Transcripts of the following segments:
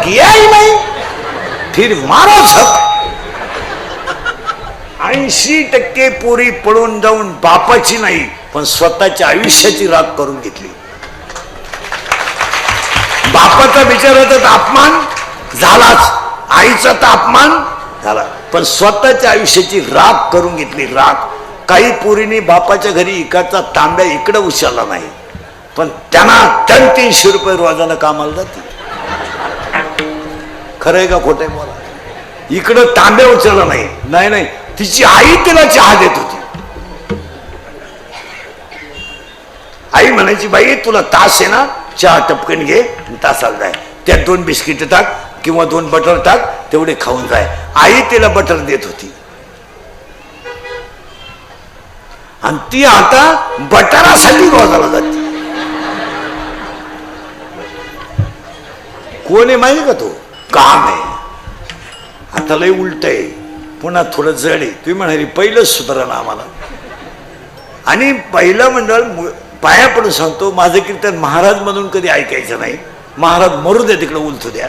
KIA ही नहीं फिर मारो झक. 80% पोरी पळून जाऊन बापाची नाही पण स्वतःच्या आयुष्याची राख करून घेतली. बापाचा बिचाराचा अपमान झालाच, आईचा तर अपमान झाला, पण स्वतःच्या आयुष्याची राख करून घेतली. राख. काही पोरीने बापाच्या घरी इकडचा तांब्या इकडे उचलला नाही पण त्यांना 300 रुपये रोजानं कामाला जाते. खरंय का खोटंय बोला. इकडं तांब्या उचलला नाही. नाही नाही, तिची आई तिला चहा देत होती. आई म्हणायची बाई तुला तास आहे ना, चहा टपकन घे तासाला जाय, त्यात 2 बिस्किट टाक किंवा 2 बटर टाक, तेवढे खाऊन जाय. आई तिला बटर देत होती आणि ती आता बटरासाठी रोजाला जाते. कोण आहे माहिती का तो? काम आहे. आता लय उलट आहे, पुन्हा थोडं जड आहे. तुम्ही म्हणाली पहिलंच सुधारा ना आम्हाला. आणि पहिलं मंडळ पाया पडून सांगतो, माझं कीर्तन महाराज म्हणून कधी ऐकायचं नाही. महाराज मरू द्या तिकडे, उलथू द्या.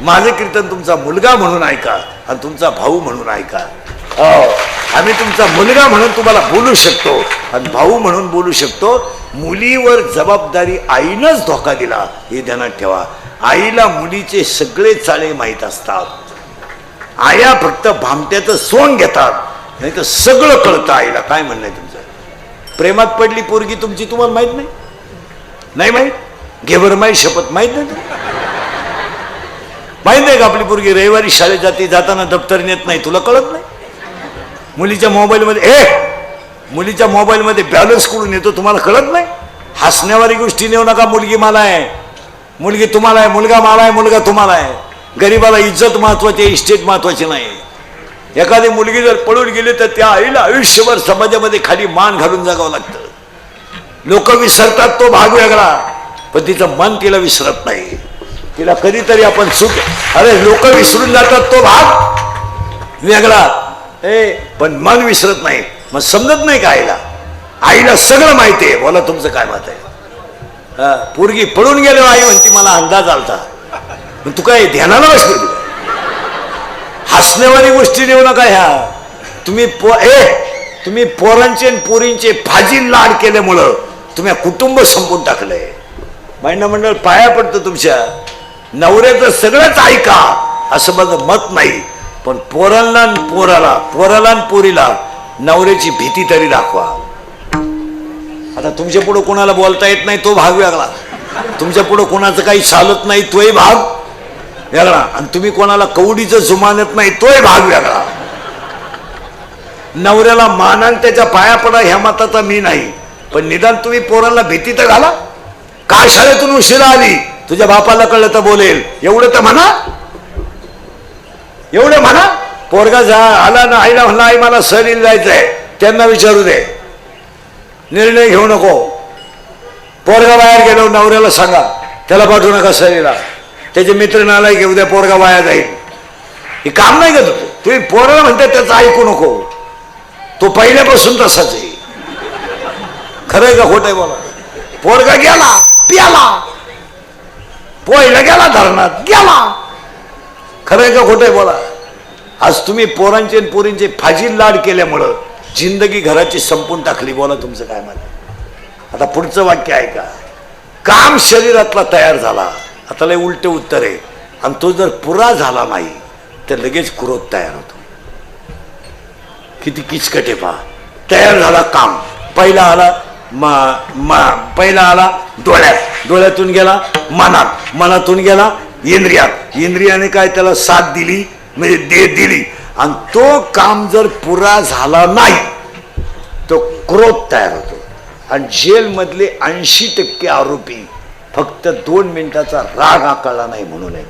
माझं कीर्तन तुमचा मुलगा म्हणून ऐका आणि तुमचा भाऊ म्हणून ऐका. आम्ही तुमचा मुलगा म्हणून तुम्हाला बोलू शकतो आणि भाऊ म्हणून बोलू शकतो. मुलीवर जबाबदारी आईनंच धोका दिला हे ध्यानात ठेवा. आईला मुलीचे सगळे चाळे माहीत असतात. आया फक्त भामट्याचं सोंग घेतात, नाही तर सगळं कळतं आईला. काय म्हणणं आहे तुमचं? प्रेमात पडली पोरगी तुमची, तुम्हाला माहित नाही? नाही माहित? घेवर माहीत, शपथ माहित नाही? माहित नाही का आपली पोरगी रविवारी शाळेत जाते, जाताना दप्तर नेत नाही, तुला कळत नाही? मुलीच्या मोबाईलमध्ये बॅलन्स कुठून येतो तुम्हाला कळत नाही? हसण्यावारी गोष्टी नेऊ नका. मुलगी मला आहे, मुलगी तुम्हाला आहे, मुलगा मला आहे, मुलगा तुम्हाला आहे. गरीबाला इज्जत महत्वाची आहे, इस्टेट महत्वाची नाही. एखादी मुलगी जर पळून गेली तर त्या आईला आयुष्यभर समाजामध्ये खाली मान घालून जगावं लागतं. लोक विसरतात तो भाग वेगळा, पण तिचं मन तिला विसरत नाही. तिला कधीतरी आपण चूक, अरे लोक विसरून जातात तो भाग वेगळा, पण मन विसरत नाही. मग समजत नाही का आईला? आईला सगळं माहिती आहे. बोला तुमचं काय मत आहे? पोरगी पळून गेलो आई म्हणती मला अंदाज आलता. तू काय ध्यानाला बसली? हसण्यावारी गोष्टी देऊ नका ह्या. तुम्ही पोरांचे आणि पोरींचे फाजील लाड केल्यामुळं तुम्ही कुटुंब संपून टाकलंय. महिना मंडळ पाया पडतं तुमच्या. नवऱ्याचं सगळंच ऐका असं माझं मत नाही, पण पोराला आणि पोरीला नवऱ्याची भीती तरी दाखवा. आता तुमच्या पुढे कोणाला बोलता येत नाही तो भाग वेगळा, तुमच्या पुढे कोणाचं काही चालत नाही तोही भाग वेगळा, आणि तुम्ही कोणाला कवडीचं जुमानत नाही तोही भाग वेगळा. नवऱ्याला मानान त्याच्या पाया पडा ह्या मताचा मी नाही, पण निदान तुम्ही पोराला भीती तर घाला. का शाळेतून उशिरा आली? तुझ्या बापाला कळलं तर बोलेल, एवढं तर म्हणा. एवढं म्हणा. पोरगा आला ना, आईला म्हणला आई मला सहलीला जायचंय, त्यांना विचारू दे, निर्णय घेऊ नको. पोरगा बाहेर गेलो, नवऱ्याला सांगा त्याला पाठवू नका सहलीला, त्याचे मित्र नालायक घेऊ द्या, पोरगा वाया जाईल. हे काम नाही का तुझं? तुम्ही पोराला म्हणता त्याचं ऐकू नको, तो पहिल्यापासून तसाच आहे. खरंय का खोटंय बोला? पोरगा गेला प्याला, पोहायला गेला धरणात गेला. खरंय का खोटंय बोला? आज तुम्ही पोरांचे आणि पोरींचे फाजील लाड केल्यामुळं जिंदगी घराची संपून टाकली. बोला तुमचं काय मत? आता पुढचं वाक्य आहे का? काम शरीरातला तयार झाला, आता लय उलटे उत्तर आहे, आणि तो जर पुरा झाला नाही तर लगेच क्रोध तयार होतो. किती किचकट आहे पहा. तयार झाला काम, पहिला आला डोळ्यात, डोळ्यातून गेला मनात, मनातून गेला इंद्रियात, इंद्रियाने काय त्याला साथ दिली म्हणजे दिली, आणि तो काम जर पुरा झाला नाही तो क्रोध तयार होतो. आणि जेलमधले 80% आरोपी फक्त 2 मिनिटाचा राग आकळला नाही म्हणून आहे.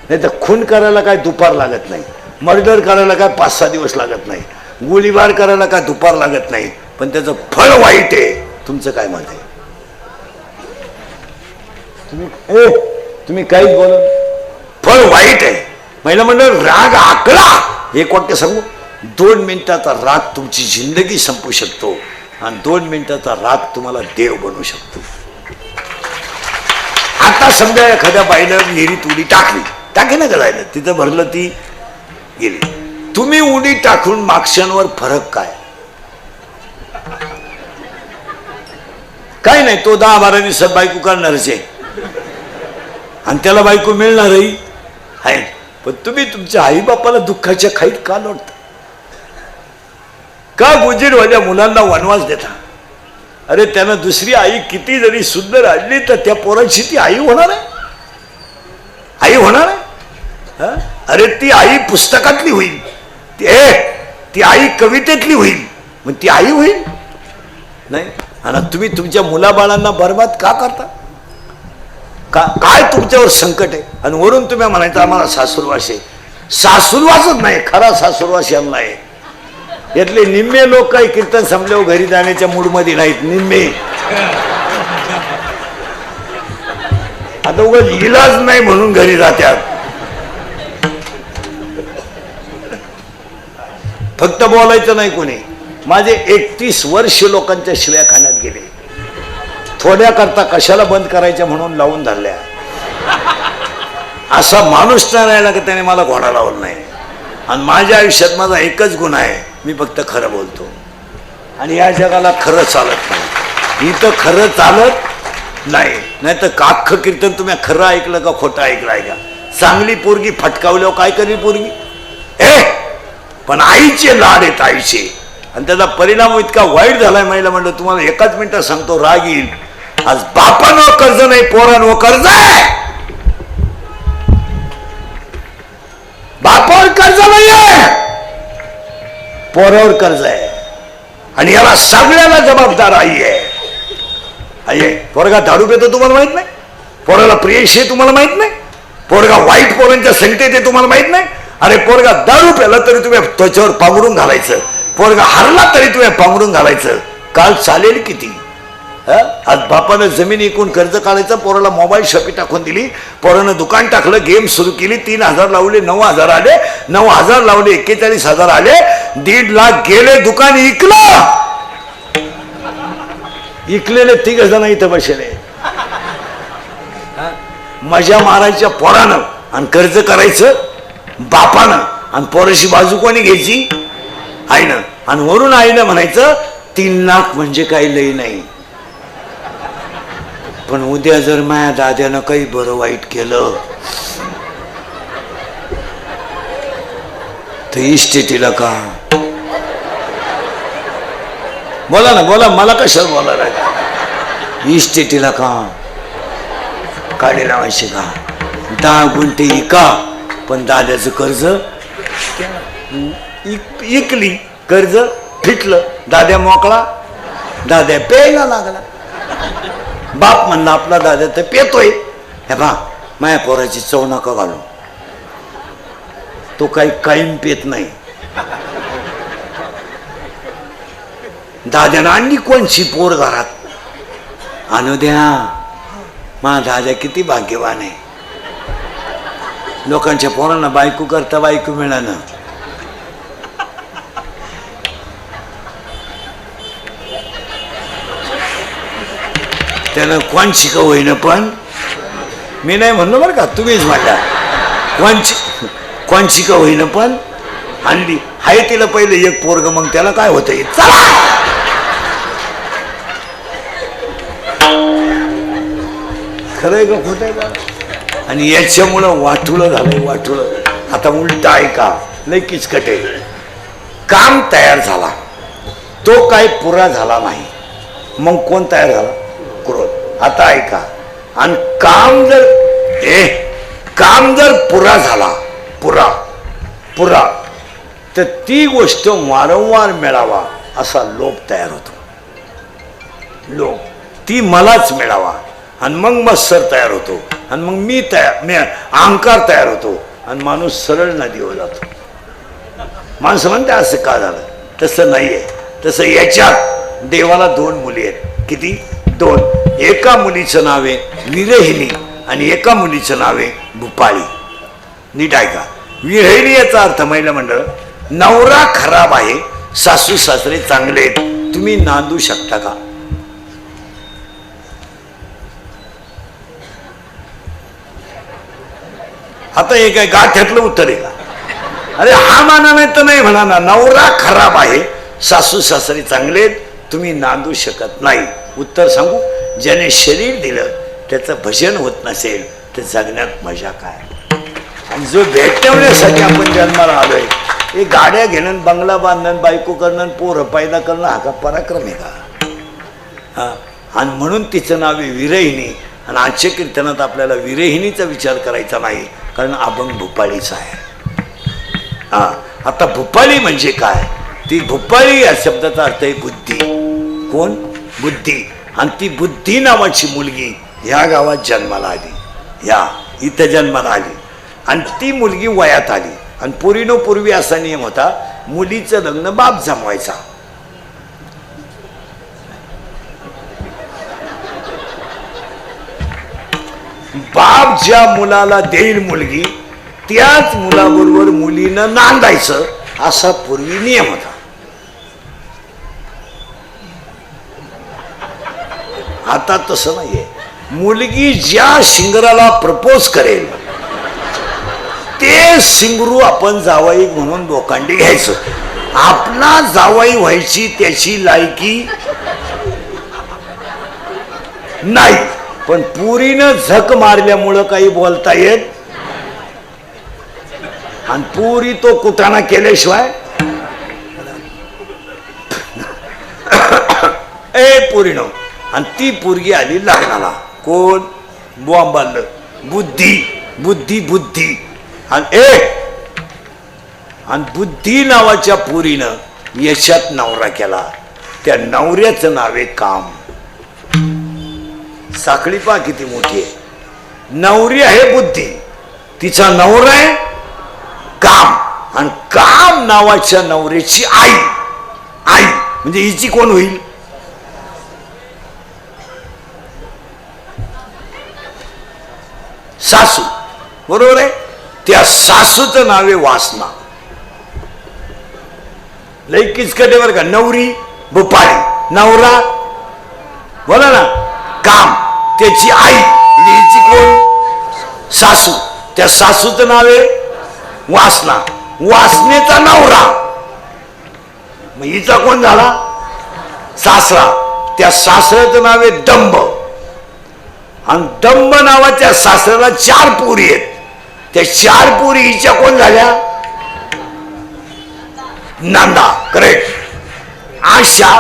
नाही तर खून करायला काय दुपार लागत नाही, मर्डर करायला काय 5-6 दिवस लागत नाही, गोळीबार करायला काय दुपार लागत नाही, पण त्याचं फळ वाईट आहे. तुमचं काय मत आहे? तुम्ही काहीच बोला, फळ वाईट आहे. महिला मंडळ राग आकळा. एक वाक्य सांगू, 2 मिनिटाचा राग तुमची जिंदगी संपू शकतो, आणि 2 मिनिटाचा राग तुम्हाला देव बनवू शकतो. आता समजा एखाद्या बाईनं विहिरीत उडी टाकली, टाकी नका जायला, तिथं भरलं ती गेली. तुम्ही उडी टाकून मागच्यांवर फरक काय? काय नाही, तो 10-12 दिवसात बायको करणारच आहे आणि त्याला बायको मिळणारही आहे. पण तुम्ही तुमच्या आई बापाला दुःखाच्या खाईत का लोटता? का गुजीरवाल्या मुलांना वनवास देता? अरे त्यानं दुसरी आई किती जरी सुंदर आणली तर त्या पोरांची ती आई होणार आहे? आई होणार आहे? अरे ती आई पुस्तकातली होईल, ती आई कवितेतली होईल, मग ती आई होईल नाही. आणि तुम्ही तुमच्या मुलाबाळांना बरबाद का करता? काय तुमच्यावर संकट आहे? आणि वरून तुम्ही म्हणायचं आम्हाला सासूरवास आहे. सासूरवासच नाही, खरा सासूरवास यांना आहे. यातले निम्मे लोक काही कीर्तन संपल्यावर घरी जाण्याच्या मूडमध्ये नाहीत, निम्मे. आता उगाच इलाज नाही म्हणून घरी जातात. फक्त बोलायचं नाही कोणी. माझे 31 वर्ष लोकांच्या शिव्या खाण्यात गेले. थोड्या करता कशाला बंद करायच्या म्हणून लावून धरल्या. असा माणूस नाही राहिला की त्याने मला घोडा लावला नाही. आणि माझ्या आयुष्यात माझा एकच गुण आहे, मी फक्त खरं बोलतो. आणि या जगाला खरं चालत नाही, इथं खरं चालत नाही. नाही तर अख्खं कीर्तन तुम्ही खरं ऐकलं का खोटं ऐकलं आहे का? चांगली पोरगी फटकावल्यावर काय करेल पोरगी? पण आईचे लाड आहेत, आईचे. आणि त्याचा परिणाम इतका वाईट झालाय. महिला म्हणलं तुम्हाला एकाच मिनिटात सांगतो, राग येईल. आज बापांवर कर्ज नाही, पोरांवर कर्ज आहे. बापावर कर्ज नाहीये, पोरावर कर्ज आहे. आणि याला सगळ्याला जबाबदार आई आहे. पोरगा दारू पितो तुम्हाला माहित नाही? पोराला प्रियशी तुम्हाला माहित नाही? पोरगा वाईट पोरांच्या संगतीत आहे तुम्हाला माहित नाही? अरे पोरगा दारू प्याला तरी तुम्ही त्वचेवर पांघरून घालायचं, पोरगा हरला तरी तुम्ही पांघरून घालायचं. काल चालेल किती? आज बापानं जमीन विकून कर्ज काढायचं, पोराला मोबाईल शॉपी टाकून दिली, पोरानं दुकान टाकलं, गेम सुरू केली, 3,000 लावले, 9,000 आले, 9,000 लावले, 41,000 आले, 1.5 लाख गेले, दुकान विकलं. इकलेले 3 जण इथं बसले. मजा मारायच्या पोरानं आणि कर्ज करायचं बापानं, आणि पोराशी बाजू कोणी घ्यायची? आईनं. आणि वरून आईनं म्हणायचं 3 लाख म्हणजे काही लई नाही. पण उद्या जर माझ्या दाद्यानं काही बरं वाईट केलं तर इस्टेटीला का? बोला ना, बोला, मला कशाला बोलायला? इस्टेटीला का काढे लावायचे का? 10 गुंठे इका, पण दाद्याचं कर्ज इकली, कर्ज फिटलं, दाद्या मोकळा, दाद्या प्यायला लागला. बाप म्हणला आपला दादा तर पेतोय, हे बा माया पोराची चव नका घालू, तो काही कायम पेत नाही. दाद्यानं आणली कोणची पोर घरात? आणू द्या, मा दादा किती भाग्यवान आहे. लोकांच्या पोरांना बायको करता बायको मिळालं. त्यानं कोणची का होईना, पण मी नाही म्हणलो बरं का, तुम्हीच म्हणला कोणची का होईना पण आणली. हाय तिला पहिले एक पोरग, मग त्याला काय होतंय? चला खरंय का खोटंय का? आणि याच्यामुळं वाटुळं झालंय, वाटुळं. आता उलट आहे का, लय किचकट आहे. काम तयार झाला, तो काय पुरा झाला नाही, मग कोण तयार झाला? क्रोध. आता ऐका, आणि काम जर पुरा झाला, पुरा तर ती गोष्ट वारंवार मिळावा असा लोभ तयार होतो. लोभ, ती मलाच मिळावा, आणि मग मत्सर तयार होतो, आणि मग मी अहंकार तयार होतो, आणि माणूस सरळ नदीवर जातो. माणसं म्हणते असं का झालं? तसं नाहीये. तसं याच्यात देवाला 2 मुली आहेत. किती? 2. एका मुलीचं नाव आहे विरहिणी आणि एका मुलीचं नाव आहे भूपाळी. नीट ऐका. विरहिणी याचा अर्थ महिला मंडळ, नवरा खराब आहे, सासू सासरे चांगले आहेत, तुम्ही नांदू शकता का? आता हे काय गाठ्यातलं उत्तर आहे का? अरे हा माना नाही तर नाही म्हणा ना. नवरा खराब आहे, सासू सासरी चांगले, तुम्ही नांदू शकत नाही. उत्तर सांगू, ज्याने शरीर दिलं त्याचं भजन होत नसेल तर जगण्यात मजा काय? आणि जो भेटवण्यासाठी आपण जन्माला आलोय, हे गाड्या घेणं, बंगला बांधणं, बायको करणं, पोरं पैदा करणं हा का पराक्रम आहे का? हा, आणि म्हणून तिचं नाव आहे विरहिणी. आणि आजच्या कीर्तनात आपल्याला विरहिणीचा विचार करायचा नाही, कारण अभंग भूपाळीचा आहे. हा, आता भूपाळी म्हणजे काय? ती भूपाळी या शब्दाचा अर्थ आहे बुद्धी. कोण? बुद्धी. आणि ती बुद्धी नावाची मुलगी ह्या गावात जन्माला आली, ह्या इथं जन्माला आली. आणि ती मुलगी वयात आली. आणि पूर्वीनो पूर्वी असा नियम होता, मुलीचं लग्न बाप जमवायचा. बाप ज्या मुलाला देईल मुलगी, त्याच मुलाबरोबर मुलीनं नांदायचं, असा पूर्वी नियम होता. आता तसं नाहीये. मुलगी ज्या शिंगराला प्रपोज करेल ते शिंगरू आपण जावाई म्हणून लोकांनी घ्यायचं. आपला जावाई व्हायची त्याची लायकी नाही, पण पुरीनं झक मारल्यामुळं काही बोलता येत. आणि पुरी तो कुटाणा केल्याशिवाय ए पुरीनो. आणि ती पोरगी आली लग्नाला. कोण? बॉम्बाल बुद्धी बुद्धी बुद्धी. आणि बुद्धी नावाच्या पुरीनं यशात नवरा केला. त्या नवऱ्याचं नाव आहे काम. साखळी पहा किती मोठी आहे. नवरी आहे बुद्धी, तिचा नवरा आहे काम. आणि काम नावाच्या नवऱ्याची आई. आई म्हणजे हिची कोण होईल? सासू. बरोबर आहे. त्या सासूचं नाव आहे वासना. लई किचकटेवर का? नवरी भोपाळी, नवरा बोला ना काम, त्याची आई म्हणजे हिची कोण? सासू. त्या सासूचं नाव आहे वासना, वासनेचा नवरा. मग हिचा कोण झाला? सासरा. त्या सासऱ्याचं नाव आहे दंभ. आणि दंभ नावाच्या सासऱ्याला 4 पोरी आहेत. त्या 4 पोरी हिच्या कोण झाल्या? नंदा. करेक्ट. आशा,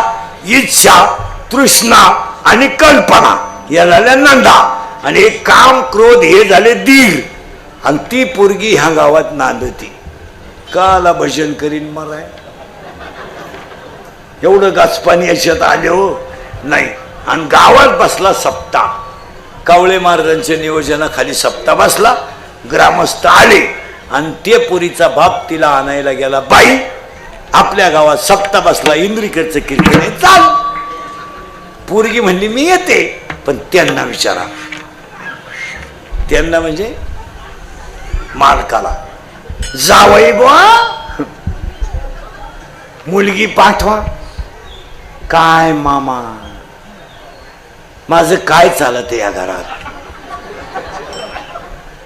इच्छा, तृष्णा आणि कल्पना या झाल्या नंदा. आणि एक काम, क्रोध हे झाले दीर. आणि ती पोरगी ह्या गावात नांदती. काला भजन करीन मला एवढं गाचपाणी याच्यात आले हो नाही. आणि गावात बसला सप्ताह. कावळे महाराजांच्या नियोजनाखाली सप्ताह बसला. ग्रामस्थ आले आणि ते पुरीचा बाप तिला आणायला गेला. बाई, आपल्या गावात सप्ताह बसला, इंद्रिकडचं कीर्तन आहे, चाल. पोरगी म्हणली मी येते, पण त्यांना विचारा. त्यांना म्हणजे मालकाला. जावई बुवा मुलगी पाठवा. काय मामा, माझं काय चालत या घरात?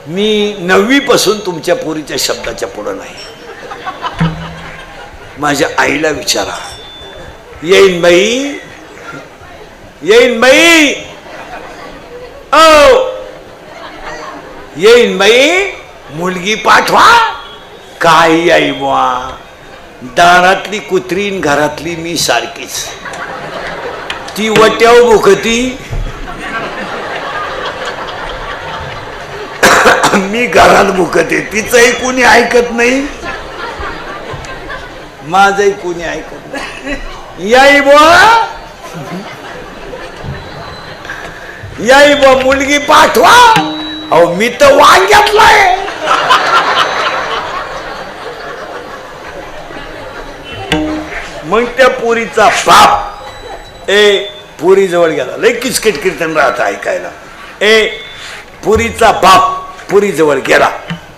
मी 9वी पासून तुमच्या पोरीच्या शब्दाच्या पुढं नाही. माझ्या आईला विचारा. येईन बाई, येईन बाई, ओ येईन बाई, मुलगी पाठवा. काय आई बुवा, दारातली कुत्रीन घरातली मी सारखीच. ती वट्याव भुकती, मी घरात भुकते. तिचंही कोणी ऐकत नाही, माझंही कोणी ऐकत नाही. याई बुवा, याई बुवा, मुलगी पाठवा. अहो मी तर वांग्यातलाय. मग त्या पोरीचा बाप पुरी जवळ गेला. लय किचकिट कीर्तन राहत ऐकायला. पुरीचा बाप पुरी जवळ गेला.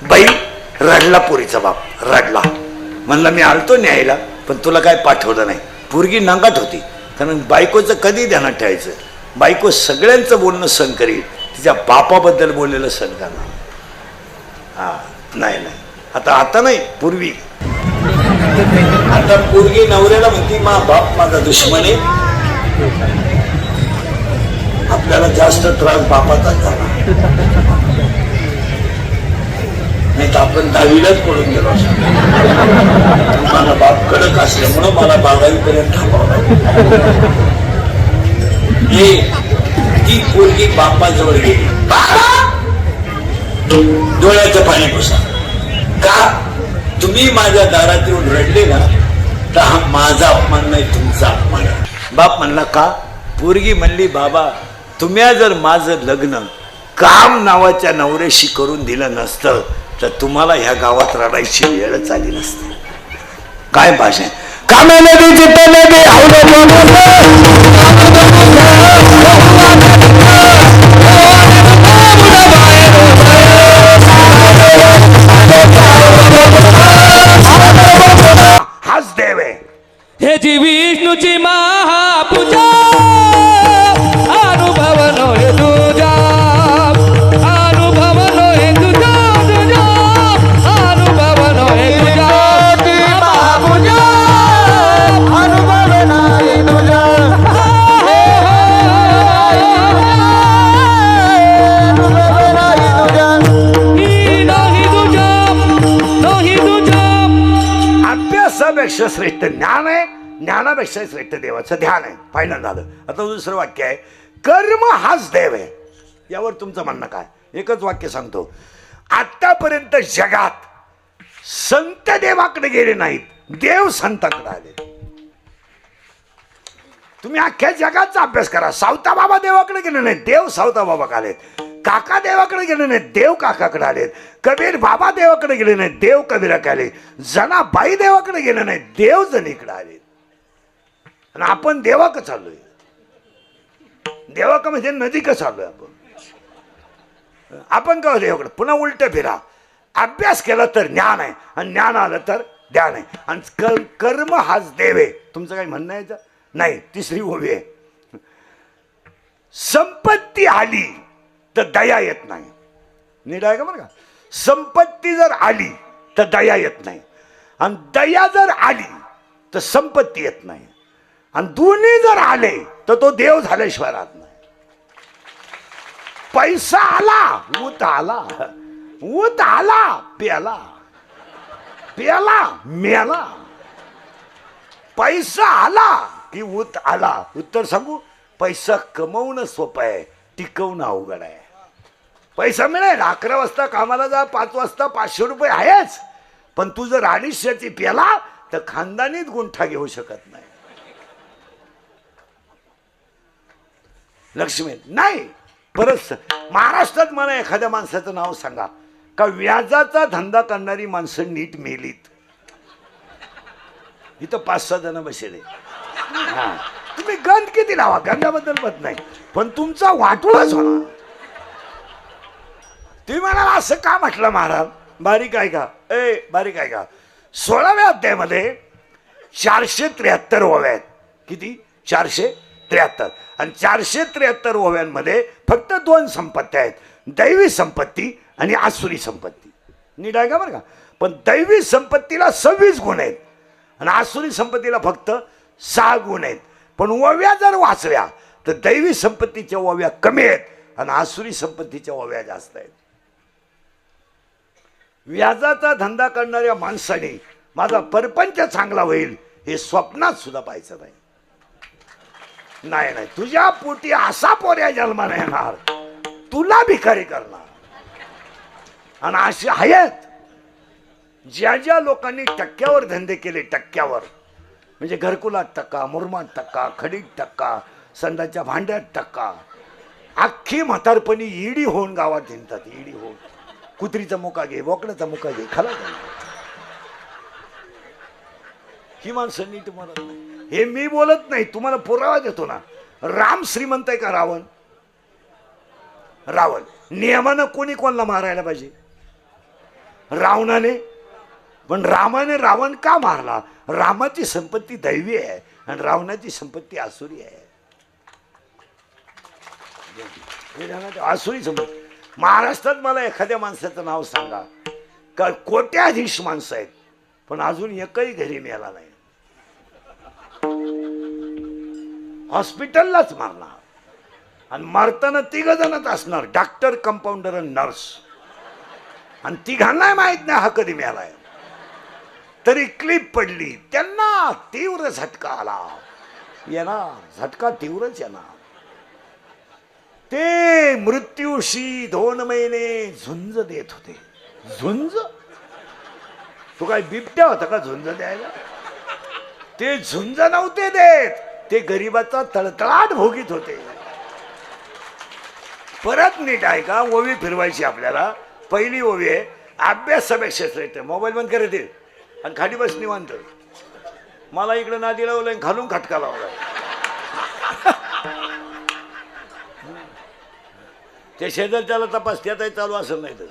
बाई रडला. पुरीचा बाप रडला. म्हणला मी आलतो न्यायला, पण तुला काय पाठवलं नाही. पोरगी नांगाट होती, कारण बायकोचं कधी ध्यानात ठेवायचं. बायको सगळ्यांचं बोलणं सहन करील, तिच्या बापाबद्दल बोललेलं सहन करणार. हा नाही नाही, आता आता नाही, पूर्वी. आता पोरगी नवऱ्याला म्हणती मा बाप माझा दुश्मन आहे. आपल्याला जास्त त्रास बापाचाच झाला, नाही तर आपण 10वीलाच पडून गेलो असतो. माझा बाप कडक असल्यामुळं मला 12वी थांबवलं. ती पोरगी बापाजवळ गेली, डोळ्याचं पाणी पुसा. का तुम्ही माझ्या दारात येऊन रडले ना, तर हा माझा अपमान नाही, तुमचा अपमान आहे. बाप म्हणला का? पोरगी म्हणली बाबा, तुम्ही जर माझं लग्न काम नावाच्या नवऱ्याशी करून दिलं नसतं तर तुम्हाला ह्या गावात रडायची वेळच आली नसती. काय भाषा हाच देव आहे. हे जी विष्णूची महापूजा अनुभव नोहे तुझा, अनुभव नोहे तुझा, तुझा अनुभव नोहे तुझा. महापूजा अनुभव नोहे तुझा, अभ्यासापेक्षा श्रेष्ठ ज्ञान आहे, ज्ञानापेक्षा श्रेष्ठ देवाचं ध्यान आहे. फायनल झालं. आता दुसरं वाक्य आहे, कर्म हाच देव आहे. यावर तुमचं म्हणणं काय? एकच वाक्य सांगतो, आतापर्यंत जगात संत देवाकडे गेले नाहीत, देव संताकडे आले. तुम्ही अख्ख्या जगाचा अभ्यास करा, सावता बाबा देवाकडे गेले नाहीत, देव सावता बाबाकडे आलेत. काका देवाकडे गेले नाहीत, देव काकाकडे आलेत. कबीर बाबा देवाकडे गेले नाहीत, देव कबीराकडे आले. जनाबाई देवाकडे गेले नाहीत, देव जनीकडे आले. आणि आपण देवाक चाललोय. देवाक म्हणजे नदी का चाललोय आपण का देवाकडे? पुन्हा उलट फिरा. अभ्यास केला तर ज्ञान आहे, आणि ज्ञान आलं तर ध्यान आहे, आणि कर्म हाच देव आहे. तुमचं काही म्हणणं आहे नाही? तिसरी ओवी आहे, संपत्ती आली तर दया येत नाही. नीट आहे का बरं का? संपत्ती जर आली तर दया येत नाही, आणि दया जर आली तर संपत्ती येत नाही, आणि दोन्ही जर आले तर तो देव झाल्याशिवाय राहत नाही. पैसा आला, ऊत आला, ऊत आला, प्याला, प्याला मेला. पैसा आला की ऊत आला. उत्तर सांगू, पैसा कमवणं सोपं आहे, टिकवणं अवघड आहे. पैसा मिळेल, 11 वाजता कामाला जा, 5 वाजता 500 रुपये आहेच, पण तू जर 250 प्याला तर खानदानीत गुंठा घेऊ शकत नाही. लक्ष्मी नाही. परत महाराष्ट्रात मला एखाद्या माणसाचं नाव सांगा का व्याजाचा धंदा करणारी माणसं नीट मेलीत. इथं 5-6 जण बसले. हा, तुम्ही गंध किती लावा, गंधाबद्दल मत नाही, पण तुमचा वाटोळाच होणार. तुम्ही म्हणाला असं का म्हटलं महाराज? बारीक आहे का? बारीक आहे का? 16व्या अध्यायामध्ये 473 ओव्या आहेत. किती? 473. आणि 473 ओव्यांमध्ये फक्त 2 संपत्ती आहेत, दैवी संपत्ती आणि आसुरी संपत्ती. नीट आहे का बरं का? पण दैवी संपत्तीला 26 गुण आहेत, आणि आसुरी संपत्तीला फक्त 6 गुण आहेत. पण ओव्या जर वाचल्या तर दैवी संपत्तीच्या ओव्या कमी आहेत, आणि आसुरी संपत्तीच्या ओव्या जास्त आहेत. व्याजाचा धंदा करणाऱ्या माणसाने माझा परपंच चांगला होईल हे स्वप्नात सुद्धा पाहायचं नाही. नाही नाही, तुझ्या पोटी असा पोऱ्या जन्माला येणार, तुला भिकारी करणार. आणि अशी आहेत ज्या ज्या लोकांनी टक्क्यावर धंदे केले, टक्क्यावर म्हणजे घरकुलात टक्का, मुरमात टक्का, खडीत टक्का, संडाच्या भांड्यात टक्का, अख्खी म्हातारपणी ईडी होऊन गावात हिंडतात. ईडी होऊन कुत्रीचा मुका घे, बोकड्याचा मुका घे, खाला ही माणसं नीट म्हणत नाही. हे मी बोलत नाही, तुम्हाला पुरावा देतो ना. राम श्रीमंत आहे का रावण? रावण नियमानं कोणी कोणाला मारायला पाहिजे? रावणाने. पण रामाने रावण का मारला? रामाची संपत्ती दैवी आहे आणि रावणाची संपत्ती आसुरी आहे. आसुरी संपत्ती. महाराष्ट्रात मला एखाद्या माणसाचं नाव सांगा का कोट्याधीश माणसं आहेत, पण अजून एकही घरी मिळाला नाही. हॉस्पिटललाच मारणार, आणि मारताना 3 जणच असणार, डॉक्टर, कंपाऊंडर आणि नर्स, आणि तिघांना माहित नाही हा कधी मिळालाय. तरी क्लिप पडली, त्यांना तीव्र झटका आला. येणार झटका, तीव्रच येणार. ते मृत्यूशी 2 महिने झुंज देत होते. झुंज? तू काय बिबट्या होता का झुंज द्यायला? ते झुंज नव्हते देत, ते गरिबाचा तळतळाट भोगीत होते. परत नीट आहे का, ओवी फिरवायची आपल्याला. पहिली ओवी आहे, अभ्यासापेक्षा श्रेष्ठ. मोबाईल बंद करत येईल आणि खाली बस निवांत. मला इकडे नादी लावलंय, घालून खटका लावलाय. ते शेजारच्याला तपास त्यातही चालू असेल नाही तर.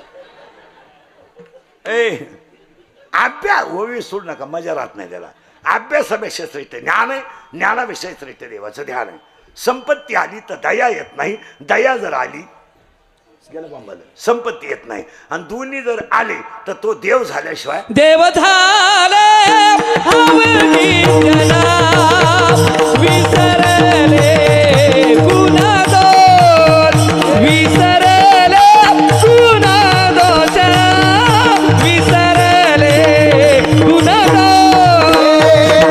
अभ्यास ओवी सोड नका, मजा राहत नाही त्याला. अभ्यासापेक्षा श्रेष्ठ ज्ञान आहे, ज्ञानापेक्षा श्रेष्ठ देवाचं ध्यान आहे. संपत्ती आली तर दया येत नाही, दया जर आली संपत्ती येत नाही, आणि दोन्ही जर आले तर तो देव झाल्याशिवाय देव झाले विसरले गुन्हा दोष, विसरले गुन्हा दोष, विसरले गुन्हा दोष.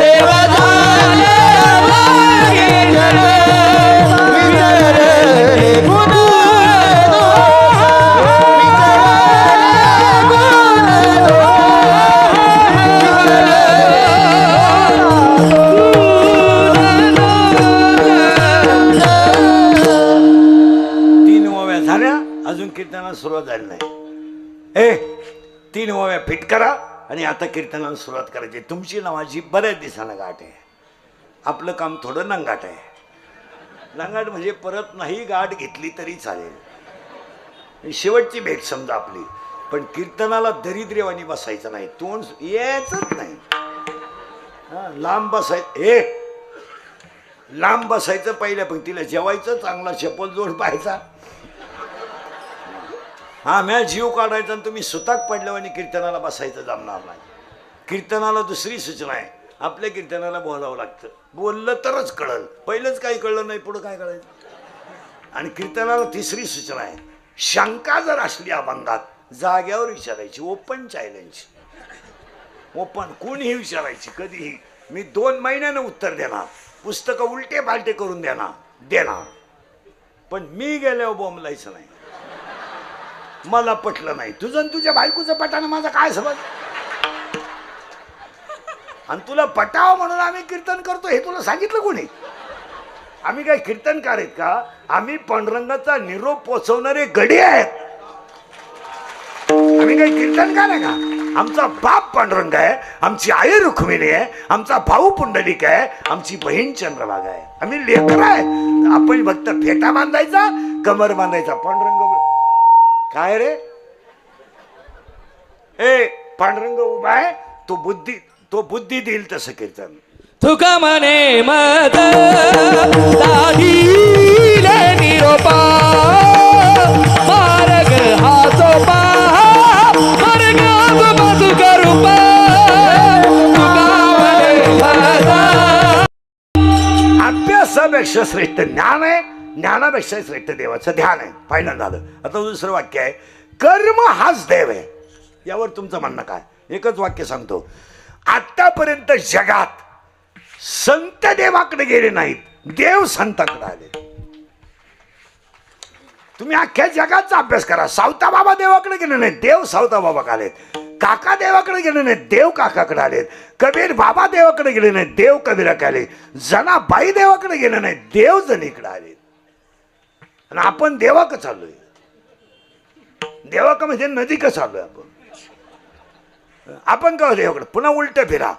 देव झाले कीर्तनाला सुरुवात झाली नाही. 3 ओव्या फिट करा आणि आता कीर्तनाला सुरुवात करायची. तुमची नावाची बऱ्याच दिवसानं गाठ आहे. आपलं काम थोडं नंगाट आहे. नंगाट म्हणजे परत नाही गाठ घेतली तरी चालेल, शेवटची भेट समजा आपली. पण कीर्तनाला दरिद्र्यवानी बसायचं नाही, तोंड यायचंच नाही. लांब बसायचं, लांब बसायचं पहिल्या पंक्तीला, जेवायचं चांगला चप्पल जोड पाहायचा. हा म्या जीव काढायचा आणि तुम्ही सुताक पडल्यावर कीर्तनाला बसायचं जमणार नाही. कीर्तनाला दुसरी सूचना आहे, आपल्या कीर्तनाला बोलावं लागतं. बोललं तरच कळलं, पहिलंच काही कळलं नाही पुढं काय कळायचं. आणि कीर्तनाला तिसरी सूचना आहे, शंका जर असली अभंगात जाग्यावर विचारायची. Open challenge, open. कोणीही विचारायची कधीही. मी 2 महिन्यानं उत्तर देणार, पुस्तकं उलटे पालटे करून देणार, पण मी गेल्यावर बोंबलायचं नाही. मला पटलं नाही, तुझं तुझ्या बायकोचं पटानं माझा काय समज. आणि तुला पटावं म्हणून आम्ही कीर्तन करतो हे तुला सांगितलं कोणी? आम्ही काय कीर्तनकार आहेत का? आम्ही पांडुरंगाचा निरोप पोचवणारे गडी आहेत. आम्ही काही कीर्तनकार आहे का? आमचा बाप पांडुरंग आहे, आमची आई रुक्मिणी आहे, आमचा भाऊ पुंडलिक आहे, आमची बहीण चंद्रभागा आहे. आम्ही लेकर आहे. आपण फक्त फेटा बांधायचा, कमर बांधायचा. पांडुरंग काय रे? पांडुरंग उभा आहे, तो बुद्धी देईल तसं कीर्तन. तुका म्हणे मद दाढीले निरोपा, मार्ग हा सोपा, मार्ग मधुक रूपा. तुका म्हणे मद. अभ्यासापेक्षा श्रेष्ठ ज्ञान आहे, ज्ञानापेक्षा श्रेष्ठ देवाचं ध्यान आहे. फायनल झालं. आता दुसरं वाक्य आहे, कर्म हाच देव आहे. यावर तुमचं म्हणणं काय? एकच वाक्य सांगतो. आतापर्यंत जगात संत देवाकडे गेले नाहीत, देव संताकडे आले. तुम्ही अख्ख्या जगाचा अभ्यास करा. सावता बाबा देवाकडे गेले नाहीत, देव सावता बाबाकडे आलेत. काका देवाकडे गेले नाहीत, देव काकाकडे आलेत. कबीर बाबा देवाकडे गेले नाहीत, देव कबीराकडे आले. जनाबाई देवाकडे गेले नाहीत, देव जनीकडे आले. आणि आपण देवाक चाललोय. देवाक म्हणजे नदी का चाललोय आपण का देवाकडे. पुन्हा उलट फिरा.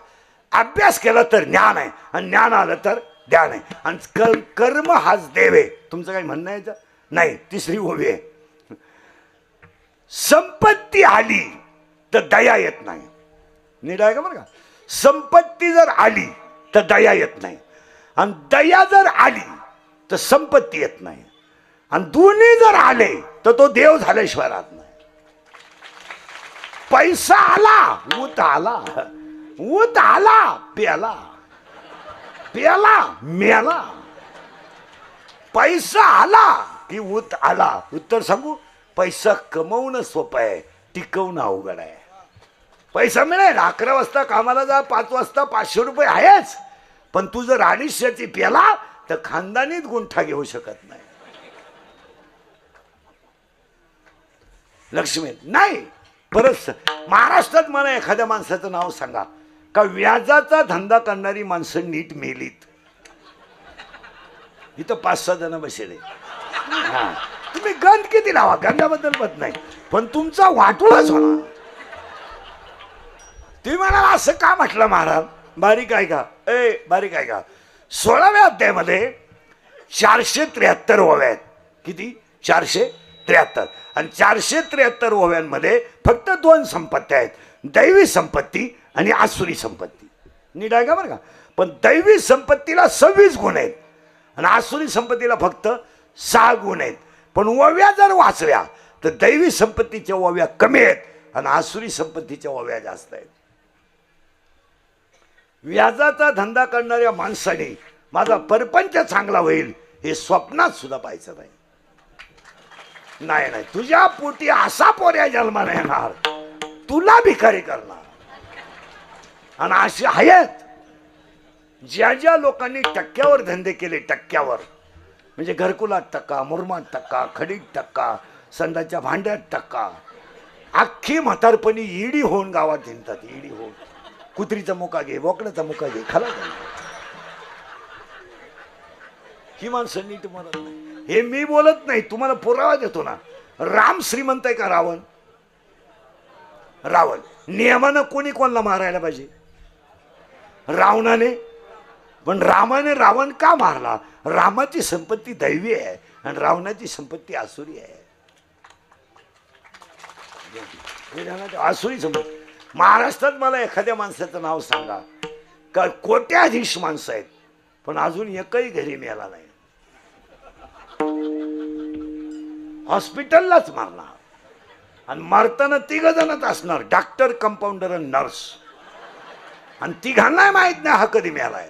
अभ्यास केला तर ज्ञान आहे, आणि ज्ञान आलं तर ध्यान आहे, आणि कर्म हाच देव आहे. तुमचं काही म्हणणं आहे नाही? तिसरी ओवी आहे, संपत्ती आली तर दया येत नाही. नीट आहे का बरं का? संपत्ती जर आली तर दया येत नाही, आणि दया जर आली तर संपत्ती येत नाही, आणि दोन्ही जर आले तर तो देव झाल्याशिवाय राहत नाही. पैसा आला ऊत आला, ऊत आला प्याला, प्याला मेला. पैसा आला की ऊत आला. उत्तर सांगू, पैसा कमवणं सोपं आहे, टिकवणं अवघड आहे. पैसा मिळेल, 11 वाजता कामाला जा, 5 वाजता 500 रुपये आहेच, पण तू जर 250 प्याला तर खानदानीत गुंठा घेऊ शकत नाही. लक्ष्मी नाही. परत महाराष्ट्रात मला एखाद्या माणसाचं नाव सांगा का व्याजाचा धंदा करणारी माणसं नीट मेलीत. इथं 5-6 जण बसले. हा, तुम्ही गंध किती लावा, गंधाबद्दल मत नाही, पण तुमचा वाटोळाच होणार. तुम्ही म्हणाला असं का म्हटलं महाराज? बारीक आहे का? बारीक आहे का? 16व्या अध्यायामध्ये 473 ओव्या आहेत. किती? 473. आणि 473 ओव्यांमध्ये फक्त 2 संपत्ती आहेत, दैवी संपत्ती आणि आसुरी संपत्ती. नीट आहे का बरं का? पण दैवी संपत्तीला 26 गुण आहेत आणि आसुरी संपत्तीला फक्त 6 गुण आहेत. पण ओव्या जर वाचल्या तर दैवी संपत्तीच्या ओव्या कमी आहेत आणि आसुरी संपत्तीच्या ओव्या जास्त आहेत. व्याजाचा धंदा करणाऱ्या माणसाने माझा परपंच चांगला होईल हे स्वप्नात सुद्धा पाहायचं नाही. नाही नाही, तुझ्या पोटी असा पोऱ्या जन्माला येणार, तुला भिकारी करणार. आणि अशी आहेत ज्या ज्या लोकांनी टक्क्यावर धंदे केले, टक्क्यावर म्हणजे घरकुलात टक्का, मुरमात टक्का, खडीत टक्का, संडाच्या भांड्यात टक्का, अख्खी म्हातारपणी ईडी होऊन गावात हिंडतात. ईडी होऊन कुत्रीचा मुका घे, बोकड्याचा मुका घे, खाला ही माणसं नीट म्हणत नाही. हे मी बोलत नाही, तुम्हाला पुरावा देतो ना. राम श्रीमंत आहे का रावण? रावण नियमानं कोणी कोणाला मारायला पाहिजे? रावणाने. पण रामाने रावण का मारला? रामाची संपत्ती दैवी आहे आणि रावणाची संपत्ती आसुरी आहे. आसुरी संपत्ती. महाराष्ट्रात मला एखाद्या माणसाचं नाव सांगा का कोट्याधीश माणसं आहेत पण अजून एकही घरी मिळाला नाही. हॉस्पिटललाच मारणार आणि मारताना 3 जणच असणार, डॉक्टर, कंपाऊंडर आणि नर्स. आणि तिघांना माहित नाही हा कधी मिळालाय.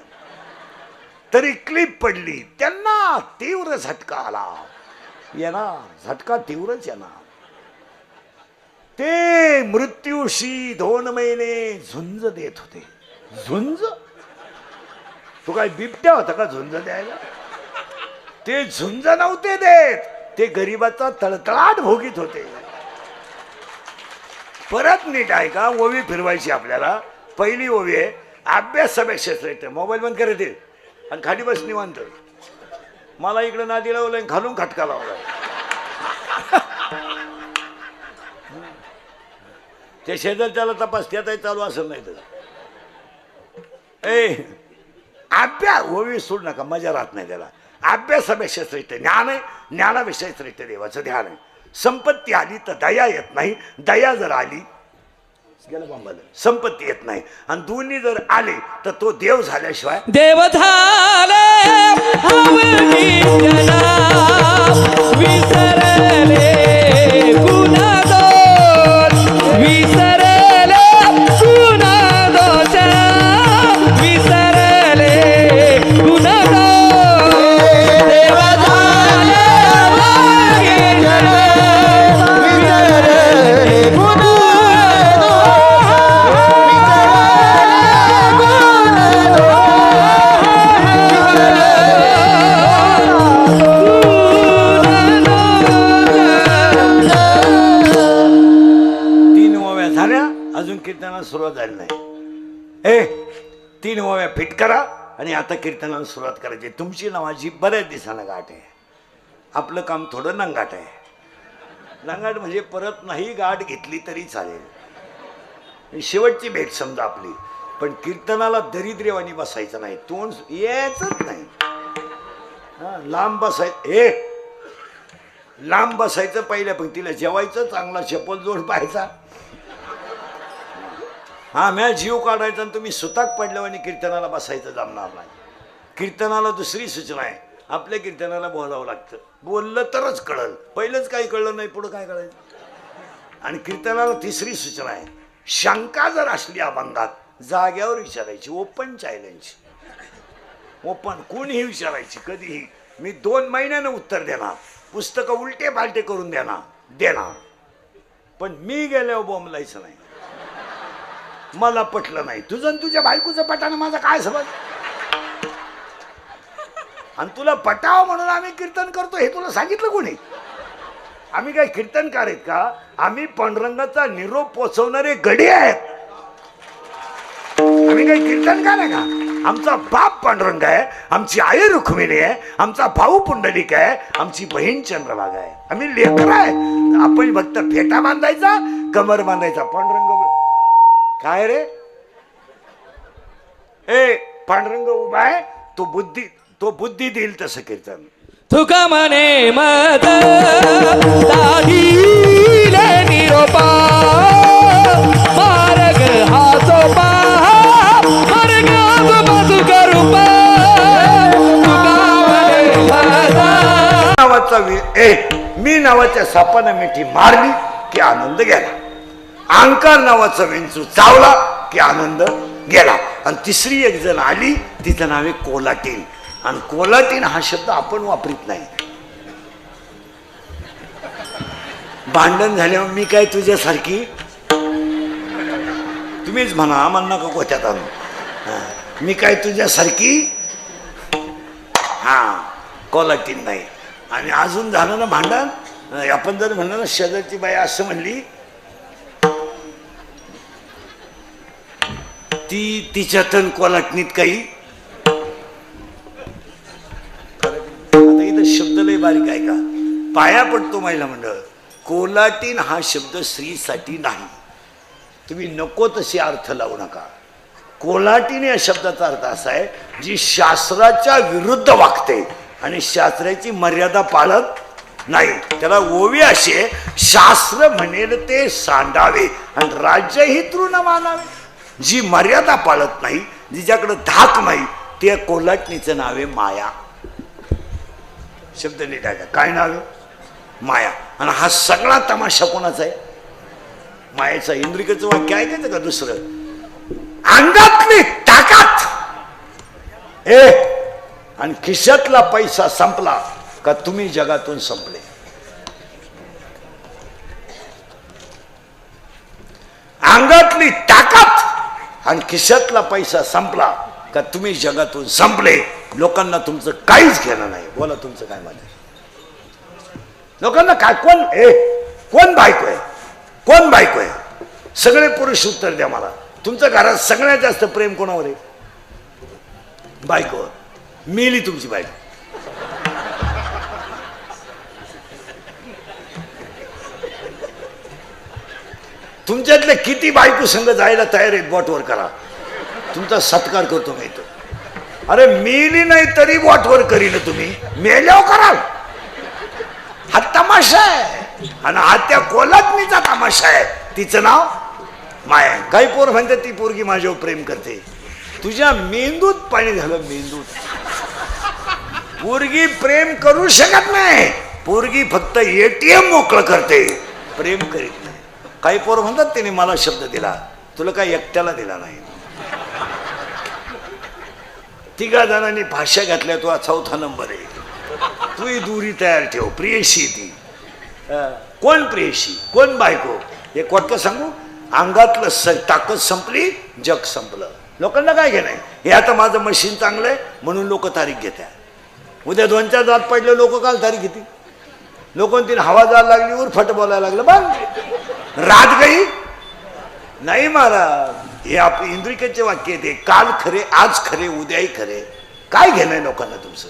तरी क्लिप पडली, त्यांना तीव्र झटका आला. येणार झटका, तीव्रच येणार. ते मृत्यूशी 2 महिने झुंज देत होते. झुंज? तू काय बिबट्या होता का झुंज द्यायला? ते झुंज नव्हते देत, ते गरिबाचा तळतळाट भोगीत होते. परत नीट आहे का? ओवी फिरवायची आपल्याला. पहिली ओवी आहे, अभ्यासापेक्षा श्रेष्ठ. मोबाईल बंद करायचे आणि खाली बस निवांत. मला इकडे नादी लावलं, खालून खटका लावला. ते शेजारच्याला तपास त्यातही चालू असेल नाही तर. अभ्यास ओवी सोड नका, मजा राहत नाही त्याला. अभ्यासापेक्षा श्रेष्ठ ज्ञान आहे, ज्ञानापेक्षा श्रेष्ठ देवाचं ध्यान आहे. संपत्ती आली तर दया येत नाही, दया जर आली संपत्ती येत नाही. आणि दोन्ही जर आले तर तो देव झाल्याशिवाय देव झाले विसरले गुन्हा दोष, विसरले गुन्हा दोष, विसरले गुन्हा दोष. देव झाले विसरले गुन्हा कीर्तनाला सुरुवात झाली नाही. 3 ओव्या फिट करा आणि आता कीर्तनाला सुरुवात करायची. तुमची नावाची बऱ्याच दिवसानं गाठ आहे. आपलं काम थोडं नंगाट आहे. नंगाट म्हणजे परत नाही गाठ घेतली तरी चालेल, शेवटची भेट समजा आपली. पण कीर्तनाला दरिद्रेवानी बसायचं नाही, तोंड यायचंच नाही. लांब बसायचं. लांब बसायचं पहिल्या पंक्तीला, जेवायचं चांगला चप्पल जोड पाहायचा. म्या जीव काढायचा आणि तुम्ही सुताक पडल्यावर आणि कीर्तनाला बसायचं जमणार नाही. कीर्तनाला दुसरी सूचना आहे, आपल्या कीर्तनाला बोलावं लागतं. बोललं तरच कळलं. पहिलंच काही कळलं नाही, पुढं काय कळायचं? आणि कीर्तनाला तिसरी सूचना आहे, शंका जर असली अभंगात जाग्यावर विचारायची, ओपन चॅलेंज. ओपन कोणीही विचारायची कधीही, मी 2 महिन्यानं उत्तर देणार, पुस्तकं उलटे पालटे करून देणार. पण मी गेल्यावर बोंबलायचं नाही. मला पटलं नाही, तुझं आणि तुझ्या बायकोचं पटानं माझा काय समज. आणि तुला पटाव म्हणून आम्ही कीर्तन करतो हे तुला सांगितलं कोणी? आम्ही काय कीर्तनकार आहेत का? आम्ही पांडुरंगाचा निरोप पोचवणारे गडी आहेत. आम्ही काही कीर्तनकार आहे का? आमचा बाप पांडुरंग आहे, आमची आई रुक्मिणी आहे, आमचा भाऊ पुंडलिक आहे, आमची बहीण चंद्रभागा आहे. आम्ही लेकर आहे. आपण फक्त फेटा बांधायचा, कमर बांधायचा. पांडुरंग काय रे? ए पांडुरंग उभा आहे, तो बुद्धी देईल तसं कीर्तन. तुका म्हणे मद दाढीले निरोपा मार्ग हा सोपा मार्ग मधुक रूपा. तुका म्हणे मद मी नावाच्या सापानं मिठी मारली की आनंद गेला. अंकार नावाचा विंचू चावला की आनंद गेला. आणि तिसरी एक जण आली, तिचं नाव आहे कोलाटीन. आणि कोलाटीन हा शब्द आपण वापरीत नाही. भांडण झाल्यावर मी काय तुझ्यासारखी, तुम्हीच म्हणा, म्हणा का कोत्यात आणू, मी काय तुझ्यासारखी, हा कोलाटीन नाही. आणि अजून झालं ना भांडण, आपण जर म्हणलं ना शेजारची बाई असं म्हणली, ती तिच्यातून कोलाटणीत काही, आता इथं शब्द लय बारीक आहे का? पाया पडतो महिला मंडळ. कोलाटीन हा शब्द स्त्रीसाठी नाही. तुम्ही नको तसे अर्थ लावू नका. कोलाटीन या शब्दाचा अर्थ असा आहे, जी शास्त्राच्या विरुद्ध वागते आणि शास्त्राची मर्यादा पाळत नाही. त्याला ओवी असे, शास्त्र म्हणेल ते सांडावे आणि राज्यही तृण मानावे. जी मर्यादा पाळत नाही, जिच्याकडे धाक नाही, ते कोलाटणीचं नाव आहे माया. शब्द नीट आहे का? काय नाव आहे? माया. आणि हा सगळा तमाशा कोणाचा आहे? मायेचा. इंद्रिकेचं वाक्य ऐकायचं का दुसरं? अंगातली ताकद आणि खिशातला पैसा संपला का तुम्ही जगातून संपले. अंगातली ताकद आणि खिशातला पैसा संपला का तुम्ही जगातून संपले. लोकांना तुमचं काहीच घेणं नाही. बोला तुमचं काय मत आहे? लोकांना काय, कोण बायको आहे, कोण बायको आहे? सगळे पुरुष उत्तर द्या मला. तुमच्या घरात सगळ्यात जास्त प्रेम कोणावर आहे? बायकोवर. मेली तुमची बायको. तुमच्यातले किती बायको संग जायला तयार आहेत? बोटवर करा, तुमचा सत्कार करतो मी तो. अरे मेली नाही तरी बोटवर करीन तुम्ही, मेल्यावर कराल. हा तमाशा आहे. आणि हा त्या कोलाटणीचा तमाशा आहे. तिचं नाव माया. काही पोर म्हणतात ती पोरगी माझ्यावर प्रेम करते. तुझ्या मेंदूत पाणी झालं. मेंदूत पोरगी प्रेम करू शकत नाही. पोरगी फक्त ATM मोकळं करते, प्रेम करीत नाही. काही पोर म्हणतात त्याने मला शब्द दिला, तुला काही एकट्याला दिला नाही. तिघा जणांनी भाषा घातल्या, तो 4था नंबर आहे. तू दुरी तयार ठेव. प्रियशी ती कोण? प्रियशी कोण? बायको. एक वाक्य सांगू, अंगातलं ताकद संपली, जग संपलं. लोकांना काय घेणं आहे? हे आता माझं मशीन चांगलं आहे म्हणून लोक तारीख घेतात. उद्या 2-4 दात पडले, लोक काल तारीख घेतील. लोकांनी हवा जायला लागली, वर फट बोलायला लागलं, बघ रात गई नाही महाराज. हे आपले इंद्रिकेचे वाक्य आहे. ते काल खरे, आज खरे, उद्याही खरे. काय घेणं आहे लोकांना तुमचं?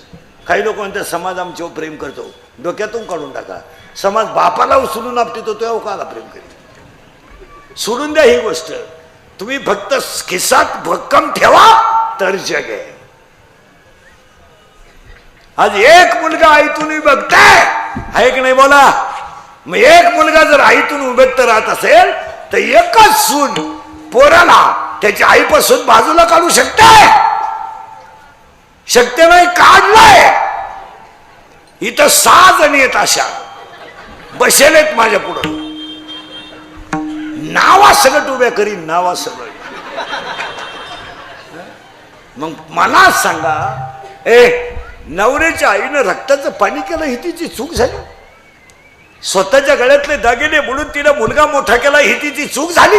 काही लोक म्हणतात समाज आमच्यावर प्रेम करतो. डोक्यातून काढून टाका. समाज बापाला उचलून आपटितो, तो काला प्रेम करेल. सोडून द्या ही गोष्ट. तुम्ही फक्त खिसात भक्कम ठेवा तर जग आहे. आज एक मुलगा आईतून बघताय, आहे की नाही? बोला. मग एक मुलगा जर आईतून उभेत राहत असेल तर एकच सून पोराला त्याच्या आईपासून बाजूला काढू शकते? शक्य नाही. काढलाय. इथं 6 जणी आहेत अशा बसेलेत माझ्या पुढं. सगळं उभ्या करी नावा सगळं. मग मला सांगा, नवऱ्याच्या आईनं रक्ताचं पाणी केलं ही तिची चूक झाली? स्वतःच्या गळ्यातले दागिने म्हणून तिला मुलगा मोठा केला ही तिची चूक झाली?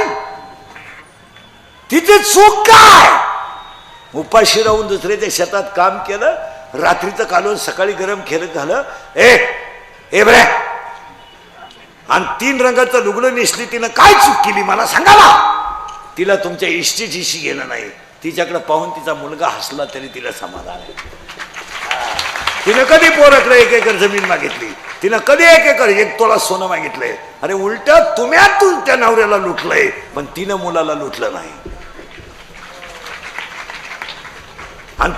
तिची चूक काय? उपाशी राहून दुसऱ्याच्या शेतात काम केलं, रात्रीचं कालवून सकाळी गरम केलं झालं. बरे, आणि 3 रंगाचं लुगडं नेसली, तिनं काय चूक केली मला सांगा ना. तिला तुमच्या इष्टीशी घेणं नाही. तिच्याकडे पाहून तिचा मुलगा हसला तरी तिला समाधान आहे. तिनं कधी पोराकडे 1 एकर जमीन मागितली? तिनं कधी 1 एकर 1 तोळा सोनं मागितलंय? अरे उलट तुम्ही त्या नवऱ्याला लुटलंय, पण तिनं मुलाला लुटलं नाही. आणि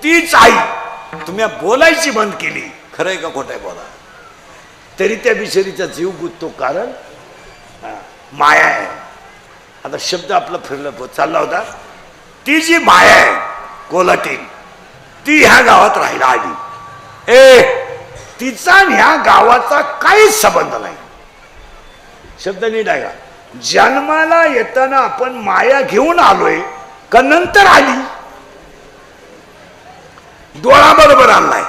तीच आई तुम्ही बोलायची बंद केली. खरंय का खोटंय बोला, तरी त्या बिचारीचा जीव गुंततो. कारण माया आहे. आता शब्द आपला फिरला चालला होता. ती जी माया आहे कोल्हाटीन, ती ह्या गावात राहायला आली. तिचा ह्या गावाचा काहीच संबंध नाही. शब्द नीट आहे का? जन्माला येताना आपण माया घेऊन आलोय का नंतर आली? डोळा बरोबर आणलाय,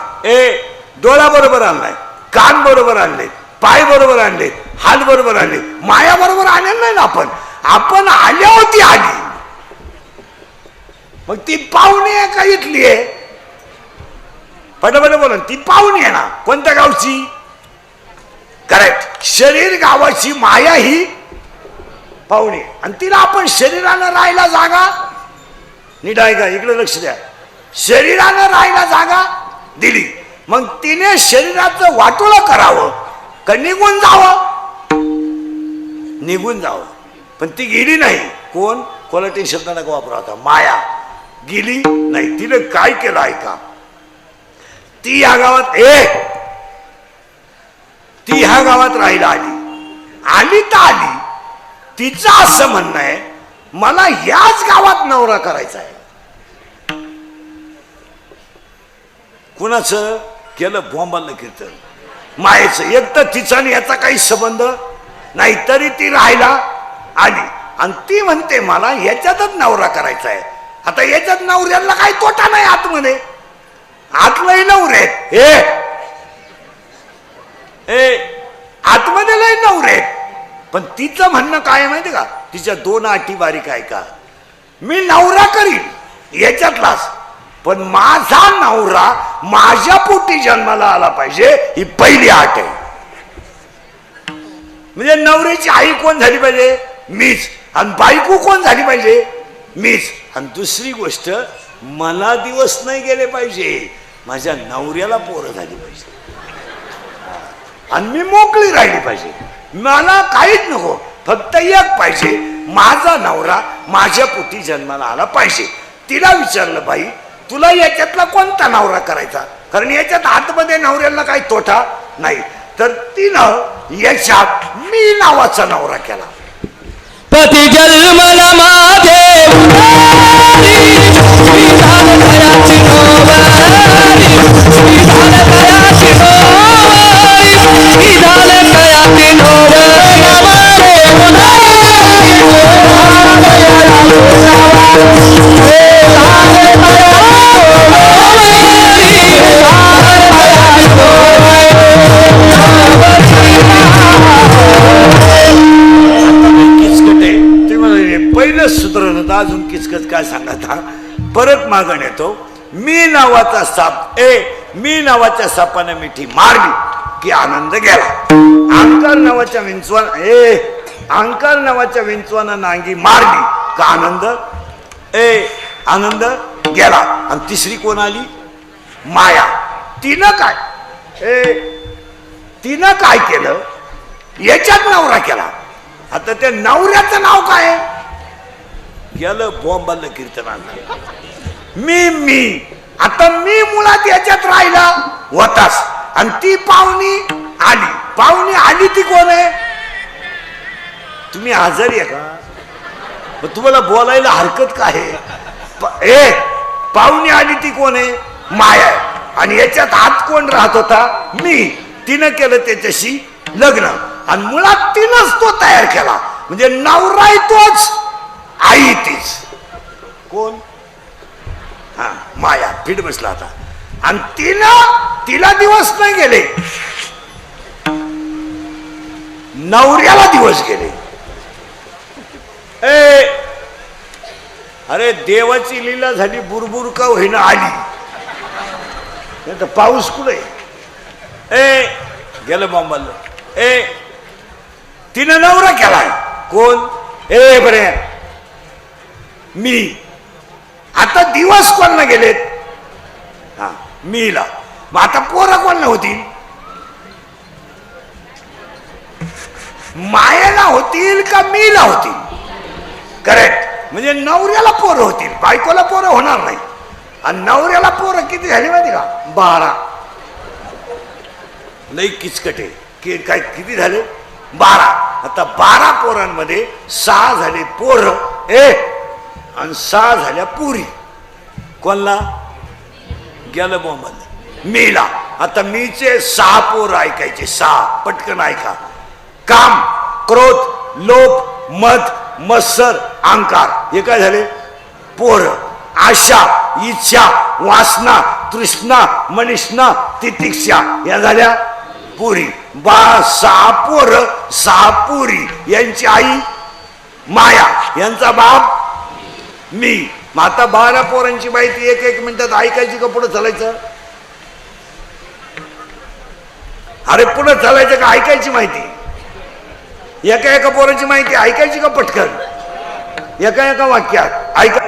डोळा बरोबर आणलाय, कान बरोबर आणले, पाय बरोबर आणले, हात बरोबर आणले, माया बरोबर आणलं नाही ना आपण आल्या होती आली. मग ती पाहुणी आहे का इथली आहे? पटापट बोला. ती पाहुणी आहे ना, कोणत्या गावची? करेक्ट. शरीर गावाची, माया ही पाहुणी. आणि तिला आपण शरीरानं राहायला जागा, नीट आहे का? इकडे लक्ष द्या. शरीरानं राहायला जागा दिली, मग तिने शरीराचं वाटोळं करावं का निघून जावं? निघून जावं. पण ती गेली नाही. कोण? कोल्हाटी शब्द नका वापरा होता. माया गेली नाही. तिने काय केलं ऐका. ती ह्या गावात राहायला आली तर आली. तिचं असं म्हणणं आहे मला याच गावात नवरा करायचा आहे. कुणाचं केलं? बॉम्बाला कीर्तन मायेचं. एक तर तिचा आणि याचा काही संबंध नाही, तरी ती राहायला आली. आणि ती म्हणते मला याच्यातच नवरा करायचा आहे. आता याच्यात नवऱ्याला काही तोटा नाही. आतमध्ये आतलाही नवरे आहेत, आतमध्ये लय नवरे आहेत. पण तिचं म्हणणं काय माहिती का? तिच्या 2 अटी बारीक आहे का. मी नवरा करीन याच्यातलाच, पण माझा नवरा माझ्या पोटी जन्माला आला पाहिजे, ही पहिली अट आहे. म्हणजे नवऱ्याची आई कोण झाली पाहिजे? मीच. आणि बायको कोण झाली पाहिजे? मीच. आणि दुसरी गोष्ट, मला दिवस नाही गेले पाहिजे, माझ्या नवऱ्याला पोरं झाली पाहिजे, आणि मी मोकळी राहिली पाहिजे. मला काहीच नको, फक्त एक पाहिजे, माझा नवरा माझ्या पोटी जन्माला आला पाहिजे. तिला विचारलं बाई तुला याच्यातला कोणता नवरा करायचा? कारण याच्यात आतमध्ये नवऱ्याला काही तोटा नाही. तर तिनं याच्यात मी नावाचा नवरा केला. पती जन्मला माझे उदारी, विधान कयाची नोवारी, विधान कयाची नोवारी, विधान कयाची नोवारी, माझे उदारी, पहिलं सूत्र होतं. अजून किचकच काय सांगत हा. परत मागण येतो. मी नावाचा साप, मी नावाच्या सापाने मिठी मारली की आनंद गेला. अंकार नावाच्या विंचवानं नांगी मारली का आनंद गेला. आणि तिसरी कोण आली? माया. तिनं काय केलं? याच्यात नवरा केला. आता त्या नवऱ्याचं नाव काय? गेलं बॉम्बाला कीर्तनाला. मी आता मी मुळात याच्यात राहिला होतास. आणि ती पाहुणी आली ती कोण आहे? तुम्ही आजारी आहे का? तुम्हाला बोलायला हरकत काय आहे? पाहुणी आली ती कोण आहे? माया आहे. आणि याच्यात आत कोण राहत होता? मी. तिनं केलं त्याच्याशी लग्न, आणि मुळात तिनंच तो तयार केला. म्हणजे नवरा तोच, आई तीच. कोण? हा, माया. फिट बसला आता. आणि तिला दिवस नाही गेले, नवऱ्याला दिवस गेले. अरे देवाची लीला झाली, बुरबुर का होईना आली. नाही तर पाऊस कुठे गेलं बॉम्बाला. तिनं नवरा केलाय. कोण? बरे मी. आता दिवस कोण गेलेत? हा, मीला. मग आता पोरं कोण होतील? मायाला होतील का मीला होतील? करेक्ट. म्हणजे नवऱ्याला पोरं होतील, बायकोला पोरं होणार नाही. आणि नवऱ्याला पोरं किती झाली माहिती का? 12. लई किचकटे. काय किती झाले? 12. आता 12 पोरांमध्ये 6 झाले पोरं आणि 6 झाल्या पुरी. कोणला? गेलं बोंबल मीला. आता मीचे 6 पोरं ऐकायचे. 6 पटकन ऐका. काम, क्रोध, लोभ, मद, मत्सर, अहंकार. हे काय झाले? पोरं. आशा, इच्छा, वासना, तृष्णा, मनिष्णा, तितिक्षा या झाल्या पुरी. 6 पोरं 6 पुरी. यांची आई माया, यांचा बाप मी. मग आता 12 पोरांची माहिती 1-1 मिनिटात ऐकायची का पुढे चालायचं? अरे पुढे चालायचं का ऐकायची माहिती? एका पोराची माहिती ऐकायची का पटकन? एका वाक्यात ऐका.